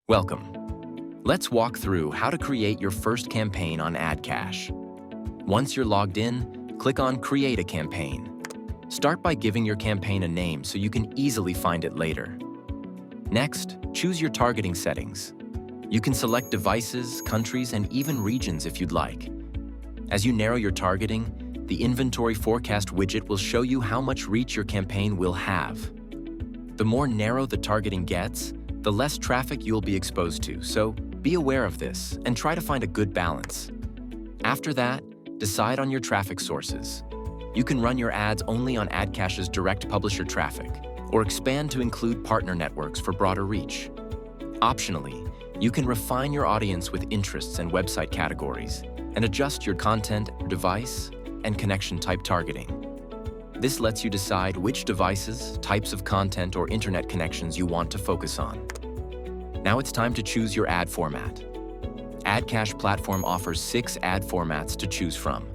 Welcome. Let's walk through how to create your first campaign on Adcash. Once you're logged in, click on Create a Campaign. Start by giving your campaign a name so you can easily find it later. Next, choose your targeting settings. You can select devices, countries, and even regions if you'd like. As you narrow your targeting, the Inventory Forecast widget will show you how much reach your campaign will have. The more narrow the targeting gets, the less traffic you'll be exposed to, so be aware of this and try to find a good balance. After that, decide on your traffic sources. You can run your ads only on Adcash's direct publisher traffic, or expand to include partner networks for broader reach. Optionally, you can refine your audience with interests and website categories, and adjust your content, device, and connection type targeting. This lets you decide which devices, types of content, or internet connections you want to focus on. Now it's time to choose your ad format. Adcash platform offers 6 ad formats to choose from.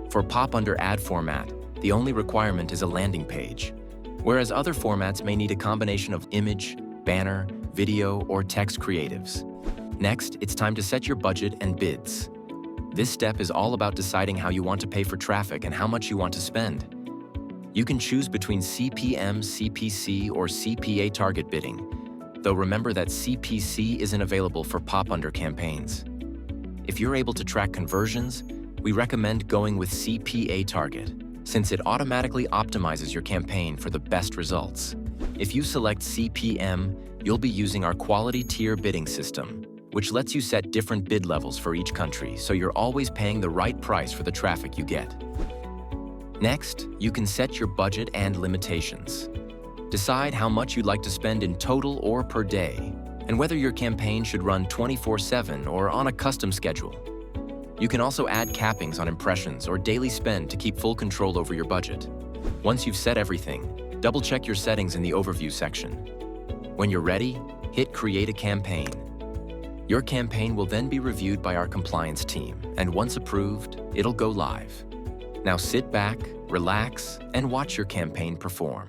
For pop under ad format, the only requirement is a landing page, whereas other formats may need a combination of image, banner, video, or text creatives. Next, it's time to set your budget and bids. This step is all about deciding how you want to pay for traffic and how much you want to spend. You can choose between CPM, CPC, or CPA target bidding, though remember that CPC isn't available for pop under campaigns. If you're able to track conversions, we recommend going with CPA target, since it automatically optimizes your campaign for the best results. If you select CPM, you'll be using our quality tier bidding system, which lets you set different bid levels for each country, so you're always paying the right price for the traffic you get. Next, you can set your budget and limitations. Decide how much you'd like to spend in total or per day, and whether your campaign should run 24/7 or on a custom schedule. You can also add cappings on impressions or daily spend to keep full control over your budget. Once you've set everything, double-check your settings in the overview section. When you're ready, hit Create a Campaign. Your campaign will then be reviewed by our compliance team, and once approved, it'll go live. Now sit back, relax, and watch your campaign perform.